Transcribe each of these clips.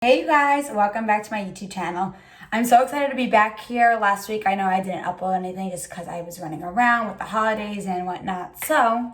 Hey you guys, welcome back to my YouTube channel. I'm so excited to be back here. Last week I know I didn't upload anything just because I was running around with the holidays and whatnot. So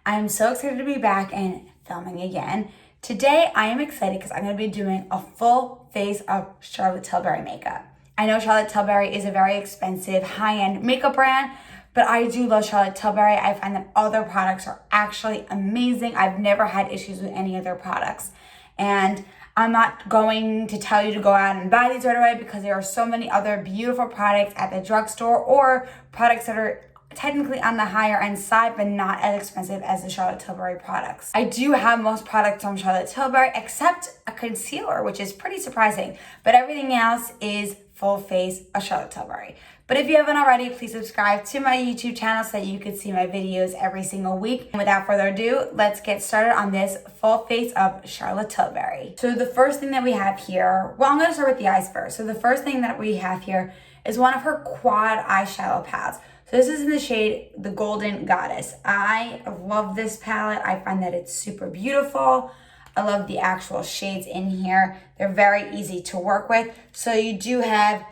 I'm so excited to be back and filming again. Today I am excited because I'm going to be doing a full face of Charlotte Tilbury makeup. I know Charlotte Tilbury is a very expensive high-end makeup brand, but I do love Charlotte Tilbury. I find that all their products are actually amazing. I've never had issues with any of their products. And I'm not going to tell you to go out and buy these right away because there are so many other beautiful products at the drugstore or products that are technically on the higher end side but not as expensive as the Charlotte Tilbury products. I do have most products from Charlotte Tilbury except a concealer, which is pretty surprising, but everything else is full face of Charlotte Tilbury. But if you haven't already, please subscribe to my YouTube channel so that you can see my videos every single week. And without further ado, let's get started on this full face of Charlotte Tilbury. So the first thing that we have here, well, I'm going to start with the eyes first. So the first thing that we have here is one of her quad eyeshadow palettes. So this is in the shade The Golden Goddess. I love this palette. I find that it's super beautiful. I love the actual shades in here. They're very easy to work with. So you do have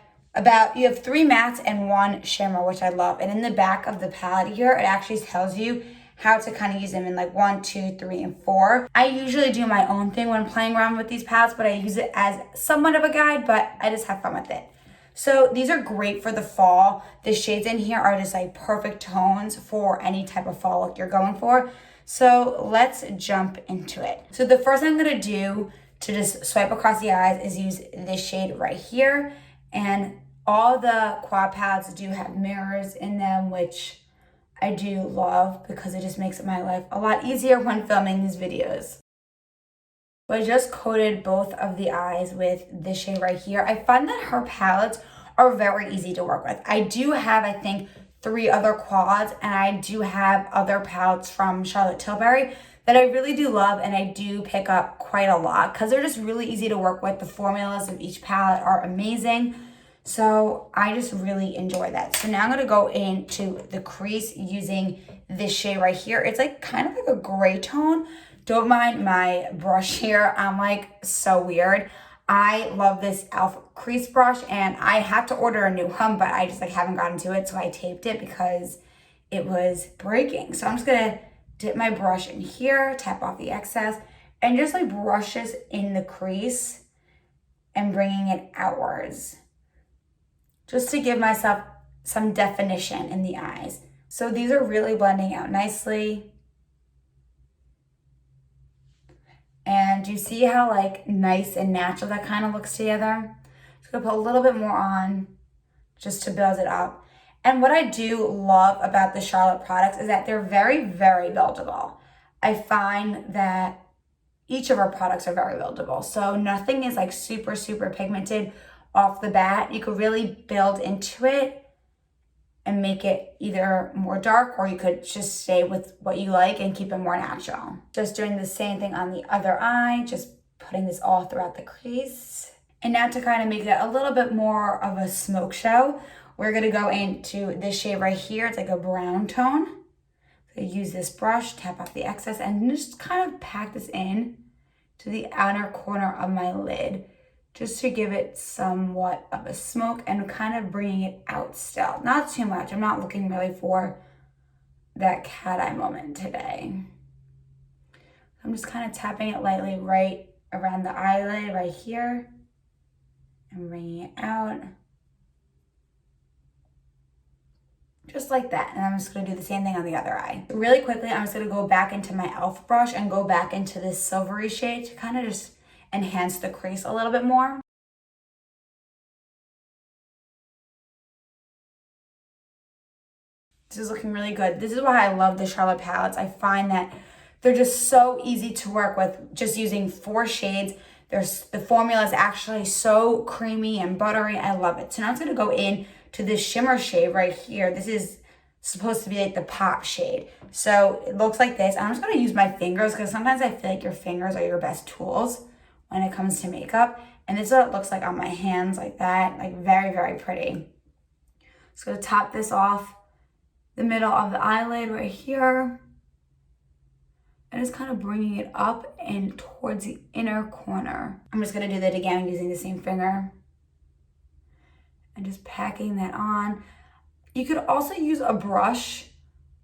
you have 3 mattes and 1 shimmer, which I love. And in the back of the palette here, it actually tells you how to kind of use them in like 1, 2, 3, and 4. I usually do my own thing when playing around with these palettes, but I use it as somewhat of a guide, but I just have fun with it. So these are great for the fall. The shades in here are just like perfect tones for any type of fall look you're going for. So let's jump into it. So the first thing I'm gonna do to just swipe across the eyes is use this shade right here. And all the quad palettes do have mirrors in them, which I do love because it just makes my life a lot easier when filming these videos. So I just coated both of the eyes with this shade right here. I find that her palettes are very easy to work with. I do have, I think, 3 other quads, and I do have other palettes from Charlotte Tilbury that I really do love, and I do pick up quite a lot because they're just really easy to work with. The formulas of each palette are amazing. So I just really enjoy that. So now I'm going to go into the crease using this shade right here. It's like kind of like a gray tone. Don't mind my brush here. I'm like so weird. I love this e.l.f. crease brush and I have to order a new one, but I just like haven't gotten to it. So I taped it because it was breaking. So I'm just going to dip my brush in here, tap off the excess, and just like brush this in the crease and bringing it outwards, just to give myself some definition in the eyes. So these are really blending out nicely. And you see how like nice and natural that kind of looks together? Just gonna put a little bit more on just to build it up. And what I do love about the Charlotte products is that they're very, very buildable. I find that each of our products are very buildable. So nothing is like super, super pigmented off the bat. You could really build into it and make it either more dark, or you could just stay with what you like and keep it more natural. Just doing the same thing on the other eye, just putting this all throughout the crease. And now to kind of make it a little bit more of a smoke show, we're gonna go into this shade right here. It's like a brown tone. So use this brush, tap off the excess, and just kind of pack this in to the outer corner of my lid, just to give it somewhat of a smoke and kind of bringing it out still. Not too much. I'm not looking really for that cat eye moment today. I'm just kind of tapping it lightly right around the eyelid right here and bringing it out. Just like that. And I'm just going to do the same thing on the other eye. Really quickly, I'm just going to go back into my e.l.f. brush and go back into this silvery shade to kind of just enhance the crease a little bit more. This is looking really good. This is why I love the Charlotte palettes. I find that they're just so easy to work with, just using 4 shades. The formula is actually so creamy and buttery. I love it. So now I'm going to go in to this shimmer shade right here. This is supposed to be like the pop shade. So it looks like this. I'm just going to use my fingers because sometimes I feel like your fingers are your best tools when it comes to makeup. And this is what it looks like on my hands, like that, like very, very pretty. Just gonna top this off the middle of the eyelid right here. and just kind of bringing it up and towards the inner corner. I'm just gonna do that again using the same finger and just packing that on. You could also use a brush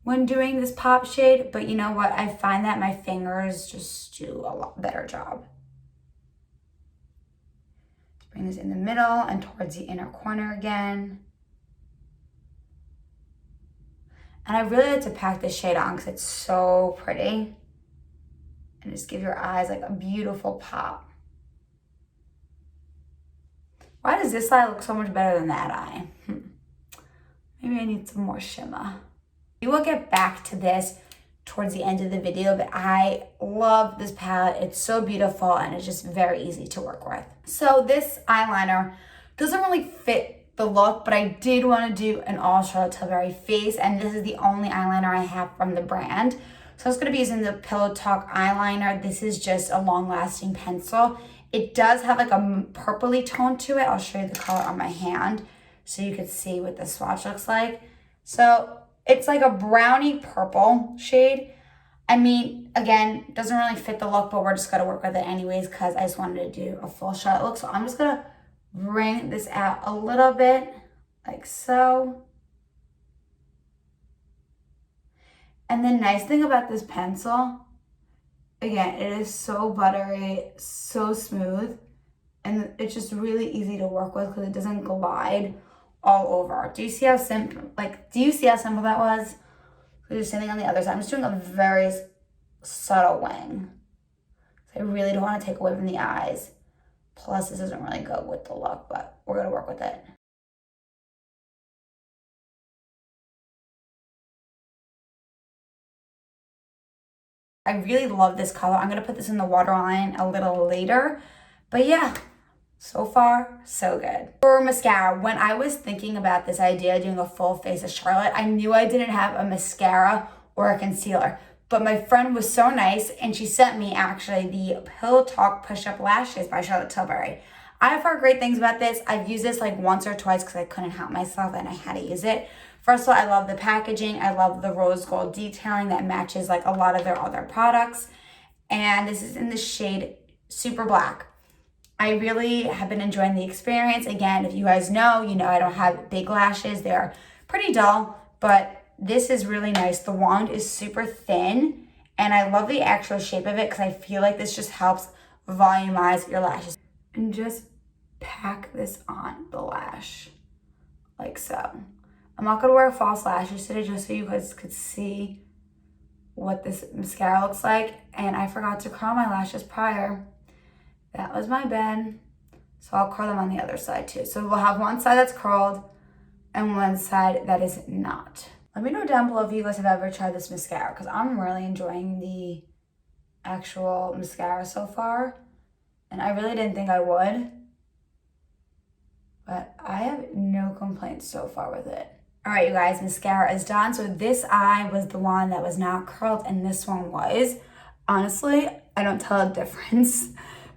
when doing this pop shade, but you know what? I find that my fingers just do a lot better job. Just bring this in the middle and towards the inner corner again. And I really like to pack this shade on because it's so pretty. And just give your eyes like a beautiful pop. Why does this eye look so much better than that eye? Maybe I need some more shimmer. We will get back to this towards the end of the video, but I love this palette. It's so beautiful and it's just very easy to work with. So this eyeliner doesn't really fit the look, but I did want to do an all Charlotte Tilbury face, and this is the only eyeliner I have from the brand. So I was going to be using the Pillow Talk eyeliner. This is just a long-lasting pencil. It does have like a purpley tone to it. I'll show you the color on my hand so you can see what the swatch looks like. So it's like a brownie purple shade. I mean, again, doesn't really fit the look, but we're just going to work with it anyways because I just wanted to do a full shot look. So I'm just going to bring this out a little bit like so. And the nice thing about this pencil, again, it is so buttery, so smooth, and it's just really easy to work with because it doesn't glide all over. Do you see how simple, that was? Just sitting on the other side. I'm just doing a very subtle wing. I really don't want to take away from the eyes. Plus, this doesn't really go with the look, but we're gonna work with it. I really love this color. I'm gonna put this in the waterline a little later, but yeah, so far, so good. For mascara, when I was thinking about this idea of doing a full face of Charlotte, I knew I didn't have a mascara or a concealer, but my friend was so nice and she sent me actually the Pillow Talk Push-Up Lashes by Charlotte Tilbury. I've heard great things about this. I've used this like once or twice because I couldn't help myself and I had to use it. First of all, I love the packaging. I love the rose gold detailing that matches like a lot of their other products. And this is in the shade Super Black. I really have been enjoying the experience. Again, if you guys know, you know I don't have big lashes. They're pretty dull, but this is really nice. The wand is super thin and I love the actual shape of it because I feel like this just helps volumize your lashes. And just pack this on the lash like so. I'm not gonna wear false lashes today just so you guys could see what this mascara looks like. And I forgot to curl my lashes prior. That was my bad. So I'll curl them on the other side too. So we'll have one side that's curled and one side that is not. Let me know down below if you guys have ever tried this mascara because I'm really enjoying the actual mascara so far. And I really didn't think I would. But I have no complaints so far with it. All right, you guys, mascara is done. So this eye was the one that was not curled and this one was. Honestly, I don't tell a difference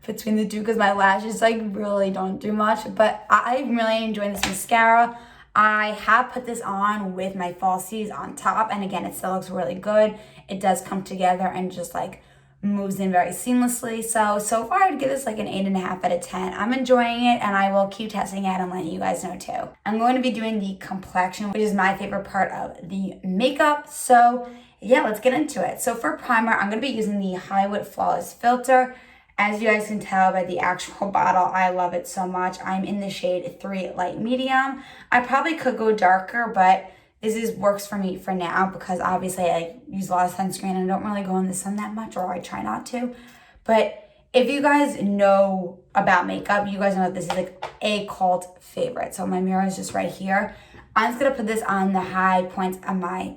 between the two because my lashes like really don't do much, but I'm really enjoying this mascara. I have put this on with my falsies on top, and again, it still looks really good. It does come together and just like moves in very seamlessly. So far I'd give this like an 8.5 out of 10. I'm enjoying it and I will keep testing it and letting you guys know too. I'm going to be doing the complexion, which is my favorite part of the makeup. So yeah, let's get into it. So for primer, I'm gonna be using the Hollywood Flawless Filter. As you guys can tell by the actual bottle, I love it so much. I'm in the shade 3 Light Medium. I probably could go darker, but this works for me for now because obviously I use a lot of sunscreen and I don't really go in the sun that much, or I try not to. But if you guys know about makeup, you guys know that this is like a cult favorite. So my mirror is just right here. I'm just gonna put this on the high points of my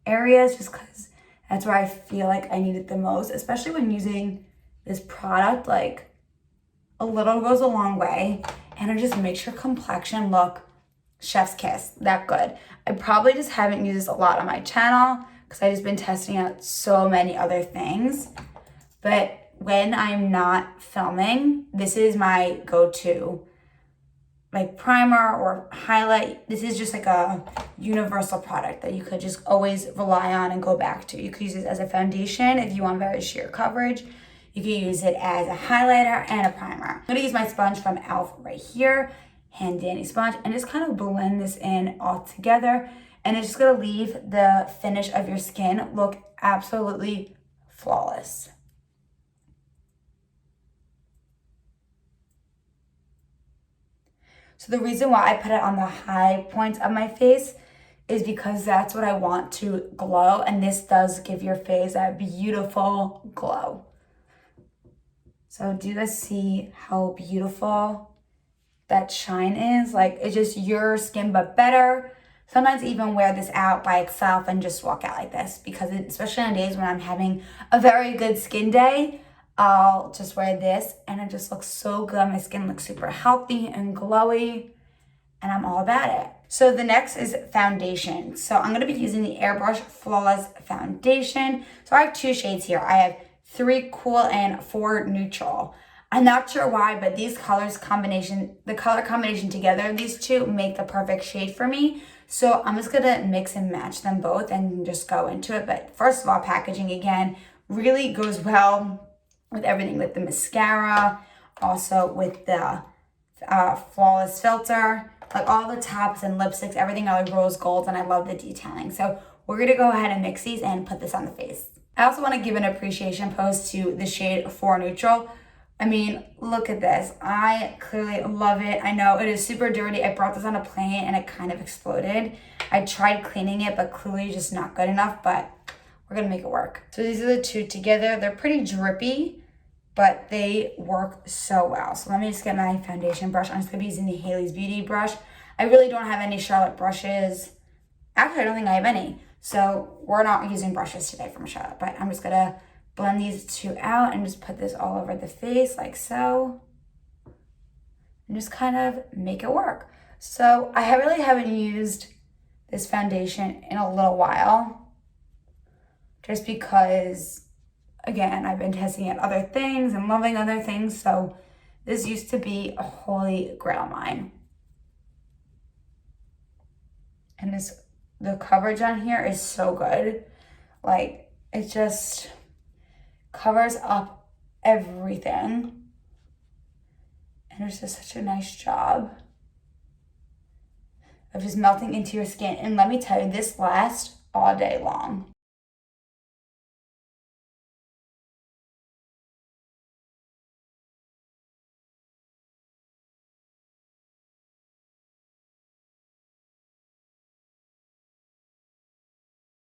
areas just because that's where I feel like I need it the most, especially when using this product. Like a little goes a long way and it just makes your complexion look chef's kiss, that good. I probably just haven't used this a lot on my channel because I've just been testing out so many other things. But when I'm not filming, this is my go-to like primer or highlight. This is just like a universal product that you could just always rely on and go back to. You could use it as a foundation if you want very sheer coverage. You can use it as a highlighter and a primer. I'm gonna use my sponge from e.l.f. right here, hand dandy sponge, and just kind of blend this in all together. And it's just gonna leave the finish of your skin look absolutely flawless. So the reason why I put it on the high points of my face is because that's what I want to glow, and this does give your face that beautiful glow. So do you guys see how beautiful that shine is? Like, it's just your skin but better. Sometimes even wear this out by itself and just walk out like this, because especially on days when I'm having a very good skin day, I'll just wear this and it just looks so good. My skin looks super healthy and glowy, and I'm all about it. So the next is foundation. So I'm gonna be using the Airbrush Flawless Foundation. So I have 2 shades here. I have 3 cool and 4 neutral. I'm not sure why, but these colors combination, the color combination together, these 2 make the perfect shade for me. So I'm just gonna mix and match them both and just go into it. But first of all, packaging again really goes well with everything, with the mascara, also with the flawless filter, like all the tops and lipsticks, everything are like rose gold, and I love the detailing. So we're gonna go ahead and mix these and put this on the face. I also want to give an appreciation pose to the shade 4 Neutral. I mean, look at this. I clearly love it. I know it is super dirty. I brought this on a plane and it kind of exploded. I tried cleaning it, but clearly just not good enough, but we're gonna make it work. So these are the 2 together. They're pretty drippy, but they work so well. So let me just get my foundation brush. I'm just gonna be using the Hailey's Beauty brush. I really don't have any Charlotte brushes. Actually, I don't think I have any. So we're not using brushes today from Charlotte, but I'm just gonna blend these 2 out and just put this all over the face like so. And just kind of make it work. So I really haven't used this foundation in a little while, just because, again, I've been testing out other things and loving other things. So this used to be a holy grail of mine. And the coverage on here is so good. Like, it just covers up everything. And it's just such a nice job of just melting into your skin. And let me tell you, this lasts all day long.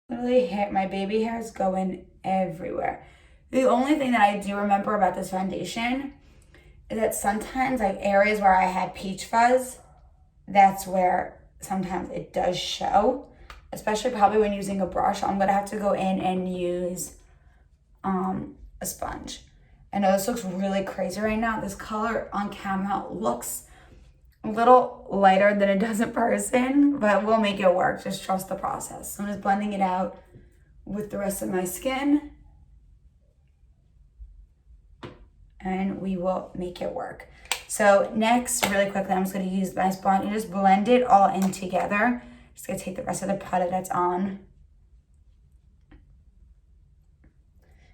Literally, my baby hair is going everywhere. The only thing that I do remember about this foundation is that sometimes, like areas where I had peach fuzz, that's where sometimes it does show, especially probably when using a brush. I'm gonna have to go in and use a sponge. I know this looks really crazy right now. This color on camera looks a little lighter than it does in person, but we'll make it work. Just trust the process. So I'm just blending it out with the rest of my skin, and we will make it work. So next, really quickly, I'm just gonna use my sponge and just blend it all in together. Just gonna take the rest of the product that's on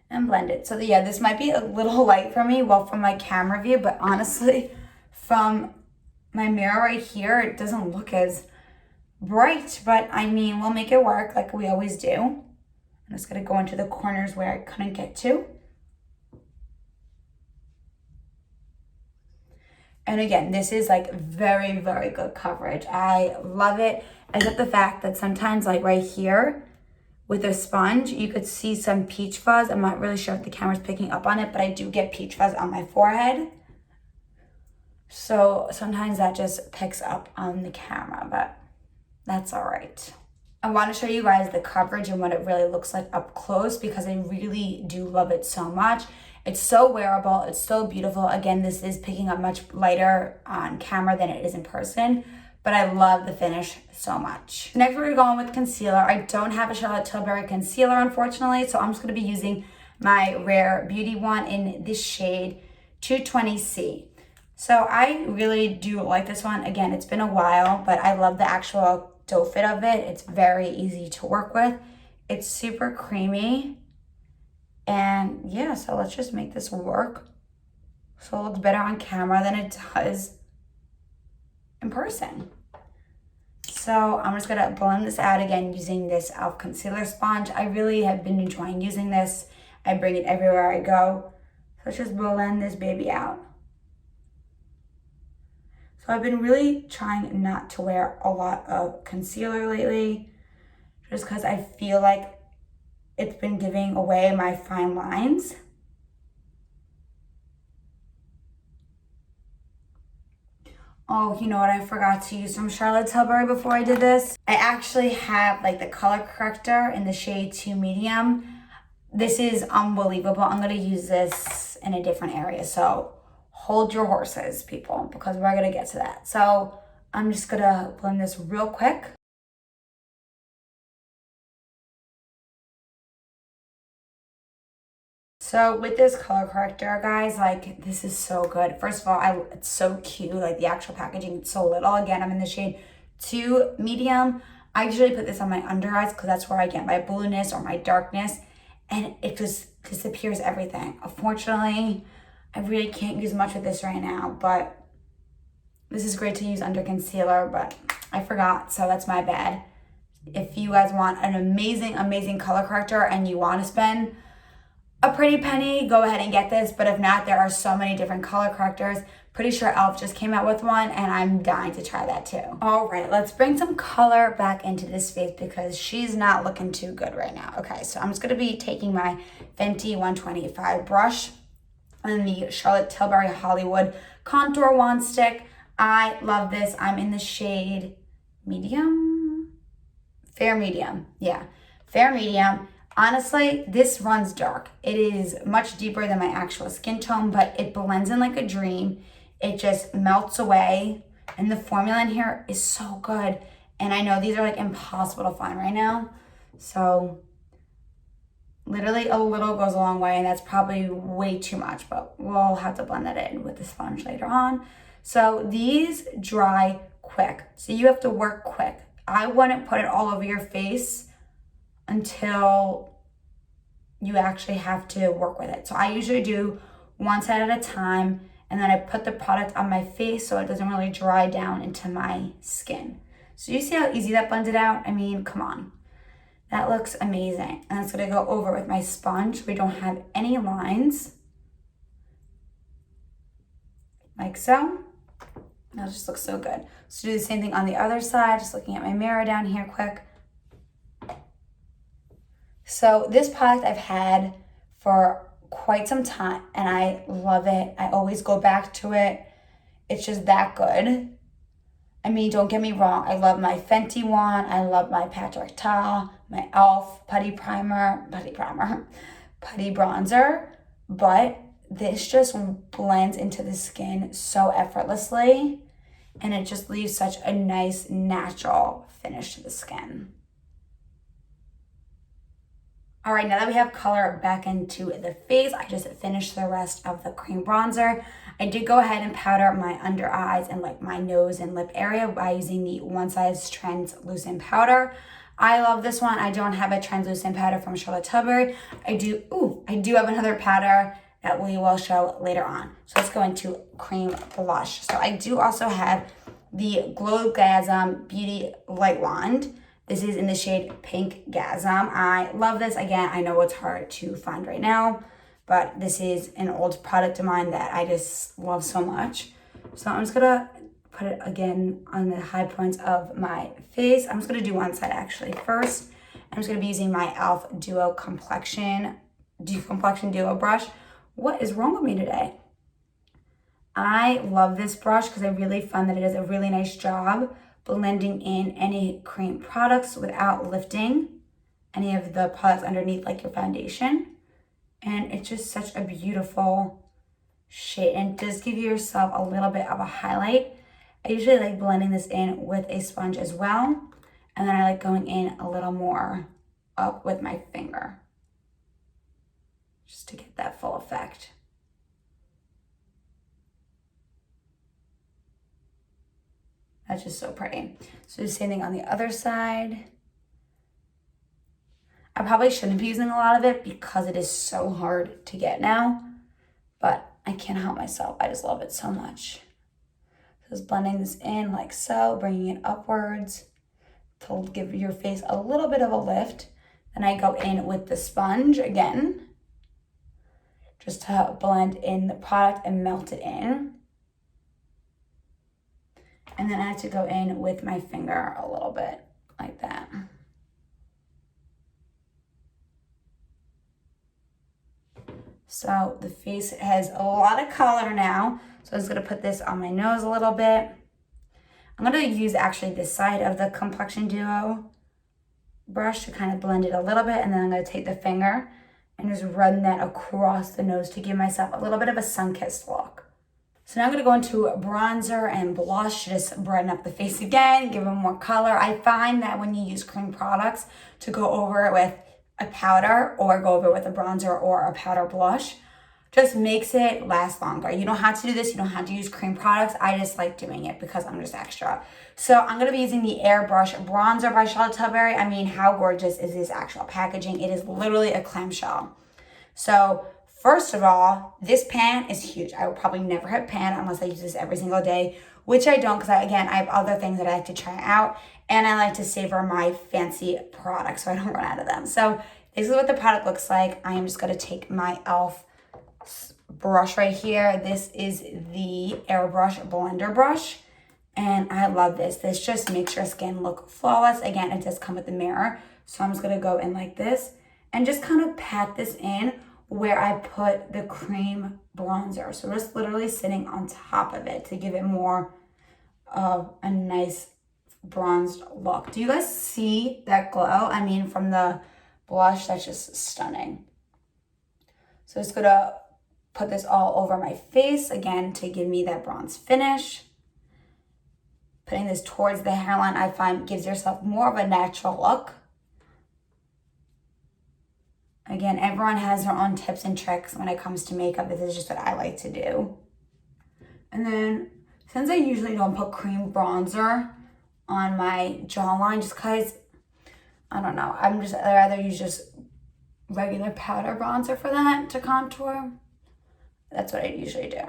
and blend it. So yeah, this might be a little light for me, well, from my camera view, but honestly, from my mirror right here, it doesn't look as bright, but I mean, we'll make it work like we always do. I'm just gonna go into the corners where I couldn't get to. And again, this is like very, very good coverage. I love it. Except the fact that sometimes, like right here with a sponge, you could see some peach fuzz. I'm not really sure if the camera's picking up on it, but I do get peach fuzz on my forehead. So sometimes that just picks up on the camera, but that's all right. I want to show you guys the coverage and what it really looks like up close, because I really do love it so much. It's so wearable. It's so beautiful. Again, this is picking up much lighter on camera than it is in person, but I love the finish so much. Next, we're going with concealer. I don't have a Charlotte Tilbury concealer, unfortunately, so I'm just going to be using my Rare Beauty one in this shade 220C. So I really do like this one. Again, it's been a while, but I love the actual dough fit of it. It's very easy to work with. It's super creamy. And yeah, so let's just make this work so it looks better on camera than it does in person. So I'm just gonna blend this out again using this e.l.f. concealer sponge. I really have been enjoying using this. I bring it everywhere I go. So let's just blend this baby out. So I've been really trying not to wear a lot of concealer lately, just because I feel like it's been giving away my fine lines. Oh, you know what? I forgot to use from Charlotte Tilbury before I did this. I actually have like the color corrector in the shade 2 medium. This is unbelievable. I'm gonna use this in a different area. So hold your horses, people, because we're gonna get to that. So I'm just gonna blend this real quick. So with this color corrector, guys, like this is so good. First of all, it's so cute. Like the actual packaging, it's so little. Again, I'm in the shade 2 medium. I usually put this on my under eyes because that's where I get my blueness or my darkness, and it just disappears everything. Unfortunately, I really can't use much of this right now, but this is great to use under concealer, but I forgot, so that's my bad. If you guys want an amazing, amazing color corrector and you want to spend a pretty penny, go ahead and get this. But if not, there are so many different color correctors. Pretty sure e.l.f. just came out with one, and I'm dying to try that too. All right, let's bring some color back into this face because she's not looking too good right now. Okay, so I'm just gonna be taking my Fenty 125 brush and the Charlotte Tilbury Hollywood Contour Wand Stick. I love this. I'm in the shade medium? Fair medium, yeah, fair medium. Honestly, this runs dark. It is much deeper than my actual skin tone, but it blends in like a dream. It just melts away, and the formula in here is so good. And I know these are like impossible to find right now. So literally a little goes a long way, and that's probably way too much, but we'll have to blend that in with the sponge later on. So these dry quick, so you have to work quick. I wouldn't put it all over your face until you actually have to work with it. So I usually do one side at a time, and then I put the product on my face so it doesn't really dry down into my skin. So you see how easy that blended out? I mean, come on. That looks amazing. And it's gonna go over with my sponge. We don't have any lines. Like so. That just looks so good. So do the same thing on the other side, just looking at my mirror down here quick. So this product I've had for quite some time, and I love it. I always go back to it. It's just that good. I mean, don't get me wrong. I love my Fenty one. I love my Patrick Ta, my e.l.f. putty bronzer. But this just blends into the skin so effortlessly, and it just leaves such a nice, natural finish to the skin. All right, now that we have color back into the face, I just finished the rest of the cream bronzer. I did go ahead and powder my under eyes and like my nose and lip area by using the One Size translucent powder. I love this one. I don't have a translucent powder from Charlotte Tilbury. I do have another powder that we will show later on. So let's go into cream blush. So I do also have the PINKGASM Beauty Light Wand. This is in the shade PINKGASM. I love this. Again, I know it's hard to find right now, but this is an old product of mine that I just love so much. So I'm just gonna put it again on the high points of my face. I'm just gonna do one side actually first. I'm just gonna be using my e.l.f. Complexion Duo brush. What is wrong with me today? I love this brush because I really find that it does a really nice job blending in any cream products without lifting any of the products underneath like your foundation. And it's just such a beautiful shade, and it does give yourself a little bit of a highlight. I usually like blending this in with a sponge as well, and then I like going in a little more up with my finger just to get that full effect. That's just so pretty. So the same thing on the other side. I probably shouldn't be using a lot of it because it is so hard to get now, but I can't help myself. I just love it so much. Just blending this in like so, bringing it upwards to give your face a little bit of a lift. Then I go in with the sponge again, just to blend in the product and melt it in. And then I have to go in with my finger a little bit like that. So the face has a lot of color now. So I'm just gonna put this on my nose a little bit. I'm gonna use actually this side of the Complexion Duo brush to kind of blend it a little bit, and then I'm gonna take the finger and just run that across the nose to give myself a little bit of a sun-kissed look. So now I'm gonna go into bronzer and blush to just brighten up the face again, give them more color. I find that when you use cream products to go over it with a powder or go over it with a bronzer or a powder blush, just makes it last longer. You don't have to do this. You don't have to use cream products. I just like doing it because I'm just extra. So I'm going to be using the Airbrush bronzer by Charlotte Tilbury. I mean, how gorgeous is this actual packaging? It is literally a clamshell. So first of all, this pan is huge. I will probably never hit pan unless I use this every single day, which I don't because, again, I have other things that I like to try out. And I like to savor my fancy products so I don't run out of them. So this is what the product looks like. I am just going to take my e.l.f. brush right here. This is the Airbrush blender brush. And I love this. This just makes your skin look flawless. Again, it does come with the mirror. So I'm just going to go in like this and just kind of pat this in where I put the cream bronzer. So just literally sitting on top of it to give it more of a nice bronzed look. Do you guys see that glow? I mean, from the blush, that's just stunning. So just gonna put this all over my face again to give me that bronze finish. Putting this towards the hairline, I find gives yourself more of a natural look. Again, everyone has their own tips and tricks when it comes to makeup. This is just what I like to do. And then, since I usually don't put cream bronzer on my jawline just because, I don't know, I'd rather use just regular powder bronzer for that to contour. That's what I usually do.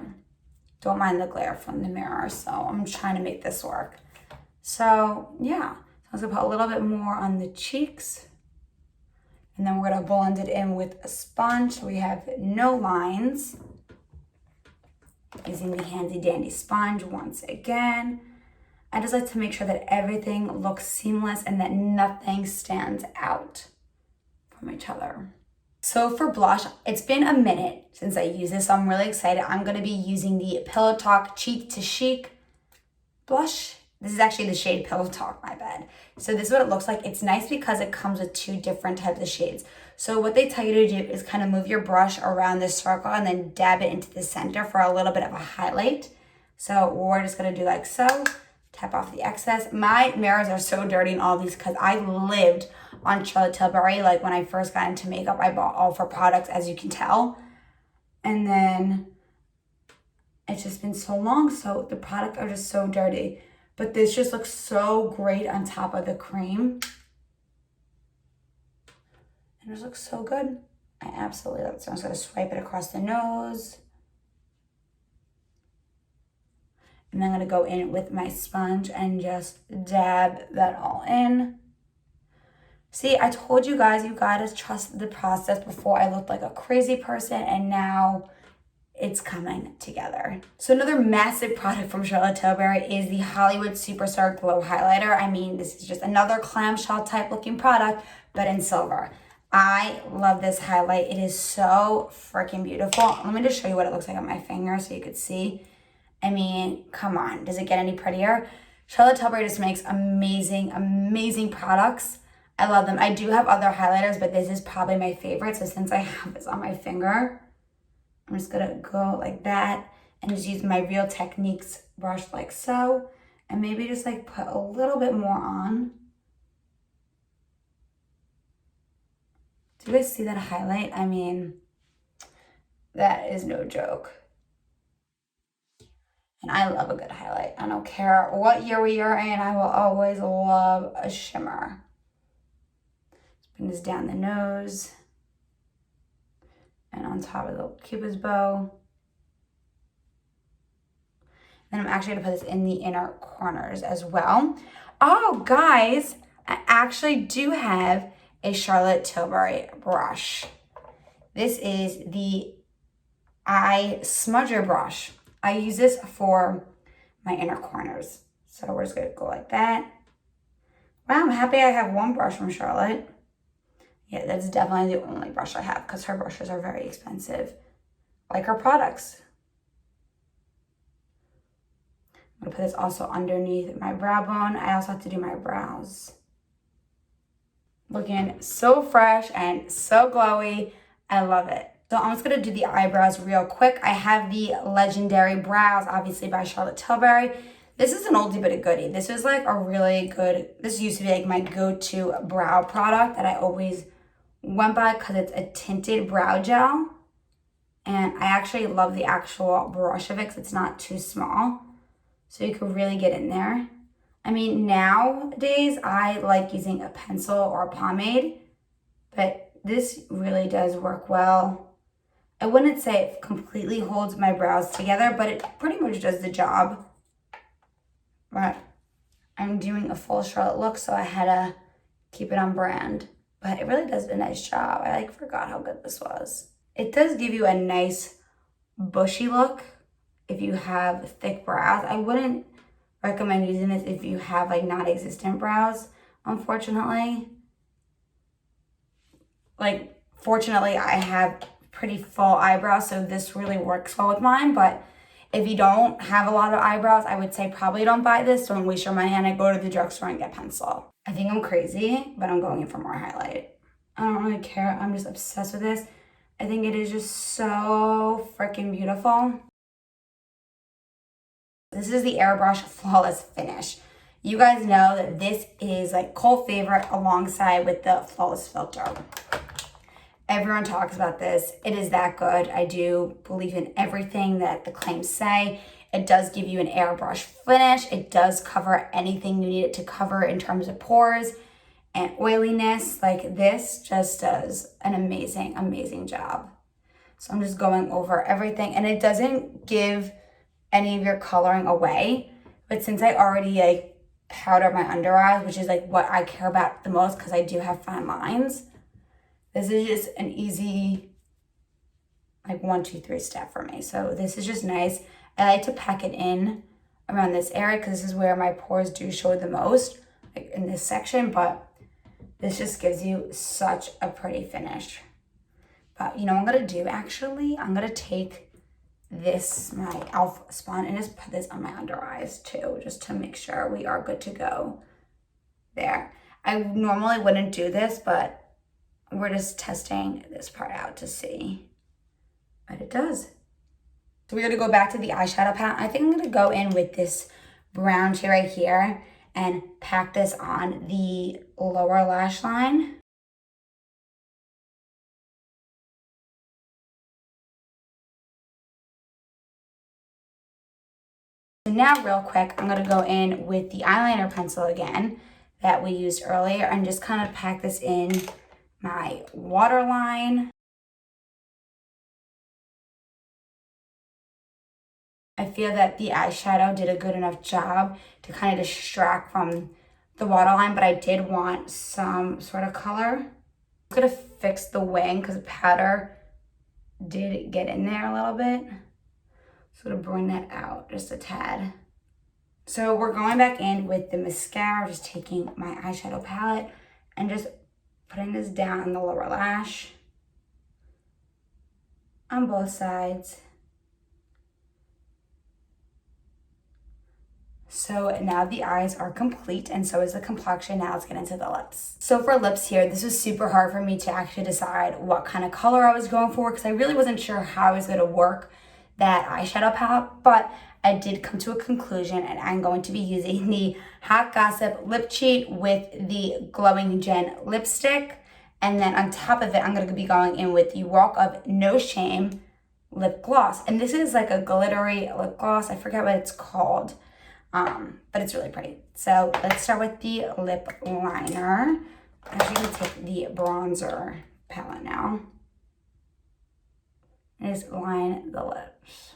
Don't mind the glare from the mirror, so I'm trying to make this work. So yeah, so I'm gonna put a little bit more on the cheeks, and then we're gonna blend it in with a sponge so we have no lines. Using the handy dandy sponge once again. I just like to make sure that everything looks seamless and that nothing stands out from each other. So for blush, it's been a minute since I used this, so I'm really excited. I'm going to be using the Pillow Talk Cheek to Chic blush. This is actually the shade Pillow Talk, my bad. So this is what it looks like. It's nice because it comes with two different types of shades. So what they tell you to do is kind of move your brush around this circle and then dab it into the center for a little bit of a highlight. So we're just going to do like so. Tap off the excess. My mirrors are so dirty in all these because I lived on Charlotte Tilbury. Like when I first got into makeup, I bought all of her products, as you can tell. And then it's just been so long, so the products are just so dirty. But this just looks so great on top of the cream. And it just looks so good. I absolutely love it. So I'm just going to swipe it across the nose. And I'm going to go in with my sponge and just dab that all in. See, I told you guys, you gotta trust the process. Before I looked like a crazy person, and now it's coming together. So another massive product from Charlotte Tilbury is the Hollywood Superstar Glow Highlighter. I mean, this is just another clamshell type looking product, but in silver. I love this highlight. It is so freaking beautiful. Let me just show you what it looks like on my finger so you could see. I mean, come on, does it get any prettier? Charlotte Tilbury just makes amazing, amazing products. I love them. I do have other highlighters, but this is probably my favorite. So since I have this on my finger, I'm just gonna go like that and just use my Real Techniques brush like so. And maybe just like put a little bit more on. Do you guys see that highlight? I mean, that is no joke. And I love a good highlight. I don't care what year we are in, I will always love a shimmer. Let's bring this down the nose and on top of the Cupid's bow. Then I'm actually gonna put this in the inner corners as well. Oh, guys, I actually do have a Charlotte Tilbury brush. This is the Smudger Brush. I use this for my inner corners. So we're just gonna go like that. Wow, I'm happy I have one brush from Charlotte. Yeah, that's definitely the only brush I have because her brushes are very expensive, like her products. I'm gonna put this also underneath my brow bone. I also have to do my brows. Looking so fresh and so glowy. I love it. So I'm just gonna do the eyebrows real quick. I have the Legendary Brows, obviously by Charlotte Tilbury. This is an oldie but a goodie. This is like a really good, this used to be like my go-to brow product that I always went by because it's a tinted brow gel. And I actually love the actual brush of it because it's not too small. So you can really get in there. I mean, nowadays I like using a pencil or a pomade, but this really does work well. I wouldn't say it completely holds my brows together, but it pretty much does the job. But I'm doing a full Charlotte look, so I had to keep it on brand. But it really does a nice job. I like forgot how good this was. It does give you a nice bushy look if you have thick brows. I wouldn't recommend using this if you have like non-existent brows, unfortunately. Like, fortunately, I have pretty full eyebrows, so this really works well with mine. But if you don't have a lot of eyebrows, I would say probably don't buy this. Don't waste your money on it. Go to the drugstore and get pencil. I think I'm crazy, but I'm going in for more highlight. I don't really care. I'm just obsessed with this. I think it is just so freaking beautiful. This is the Airbrush Flawless Finish. You guys know that this is like cult favorite alongside with the Flawless Filter. Everyone talks about this. It is that good. I do believe in everything that the claims say. It does give you an airbrush finish. It does cover anything you need it to cover in terms of pores and oiliness. Like, this just does an amazing, amazing job. So I'm just going over everything, and it doesn't give any of your coloring away. But since I already like powder my under eyes, which is like what I care about the most because I do have fine lines, this is just an easy like 1, 2, 3 step for me. So this is just nice. I like to pack it in around this area because this is where my pores do show the most, like in this section, but this just gives you such a pretty finish. But you know what I'm gonna do actually? I'm gonna take this, my e.l.f. sponge, and just put this on my under eyes too, just to make sure we are good to go there. I normally wouldn't do this, but we're just testing this part out to see what it does. So we're gonna go back to the eyeshadow palette. I think I'm gonna go in with this brown shade right here and pack this on the lower lash line. So now real quick, I'm gonna go in with the eyeliner pencil again that we used earlier and just kind of pack this in my waterline. I feel that the eyeshadow did a good enough job to kind of distract from the waterline, but I did want some sort of color. I'm gonna fix the wing because powder did get in there a little bit. So to bring that out just a tad. So we're going back in with the mascara, just taking my eyeshadow palette and just putting this down on the lower lash on both sides. So now the eyes are complete, and so is the complexion. Now let's get into the lips. So for lips here, this was super hard for me to actually decide what kind of color I was going for because I really wasn't sure how I was going to work that eyeshadow palette, but I did come to a conclusion, and I'm going to be using the Hot Gossip Lip Cheat with the Glowing Gen lipstick. And then on top of it, I'm going to be going in with the Walk of No Shame lip gloss. And this is like a glittery lip gloss. I forget what it's called, but it's really pretty. So let's start with the lip liner. I'm actually going to take the bronzer palette now and just line the lips.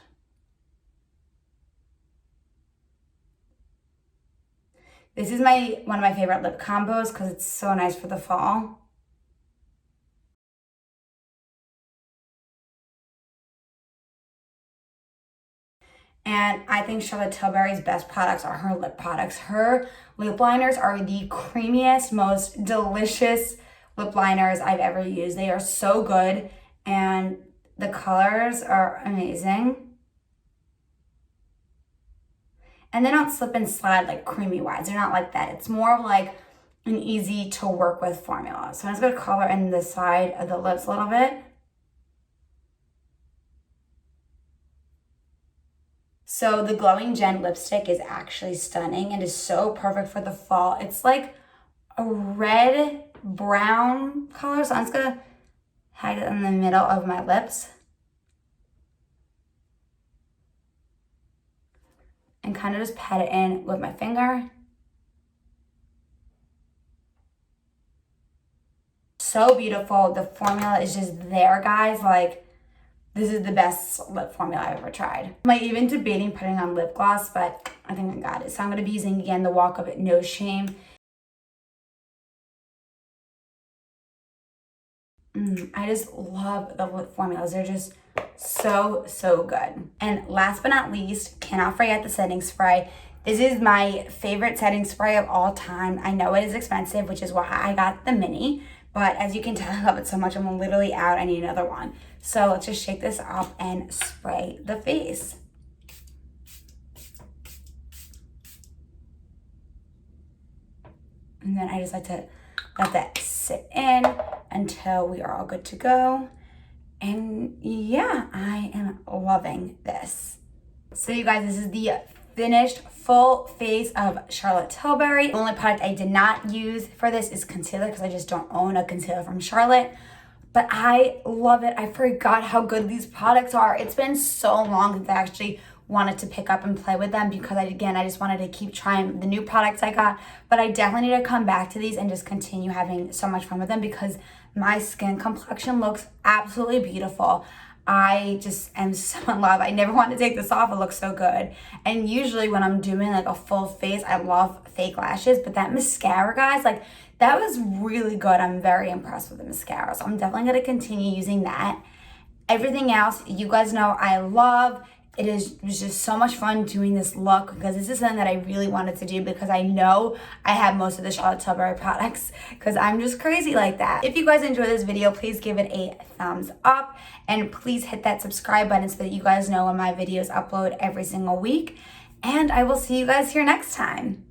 This is one of my favorite lip combos because it's so nice for the fall. And I think Charlotte Tilbury's best products are her lip products. Her lip liners are the creamiest, most delicious lip liners I've ever used. They are so good and the colors are amazing. And they don't slip and slide like creamy wise. They're not like that. It's more of like an easy to work with formula. So I'm just gonna color in the side of the lips a little bit. So the Glowing Gen lipstick is actually stunning and is so perfect for the fall. It's like a red brown color. So I'm just gonna hide it in the middle of my lips. And kind of just pat it in with my finger. So beautiful. The formula is just there, guys. Like, this is the best lip formula I've ever tried. I'm like even debating putting on lip gloss, but I think I got it. So I'm going to be using, again, the Walk of It No Shame. I just love the lip formulas. They're just so, so good. And last but not least, cannot forget the setting spray. This is my favorite setting spray of all time. I know it is expensive, which is why I got the mini. But as you can tell, I love it so much. I'm literally out. I need another one. So let's just shake this up and spray the face. And then I just like to let that sit in until we are all good to go. And yeah, I am loving this. So you guys, this is the finished full face of Charlotte Tilbury. The only product I did not use for this is concealer because I just don't own a concealer from Charlotte. But I love it. I forgot how good these products are. It's been so long since I actually wanted to pick up and play with them because I just wanted to keep trying the new products I got. But I definitely need to come back to these and just continue having so much fun with them because my skin complexion looks absolutely beautiful. I just am so in love. I never want to take this off. It looks so good. And usually when I'm doing like a full face, I love fake lashes. But that mascara, guys, like that was really good. I'm very impressed with the mascara. So I'm definitely going to continue using that. Everything else, you guys know I love. It was just so much fun doing this look because this is something that I really wanted to do because I know I have most of the Charlotte Tilbury products because I'm just crazy like that. If you guys enjoyed this video, please give it a thumbs up and please hit that subscribe button so that you guys know when my videos upload every single week. And I will see you guys here next time.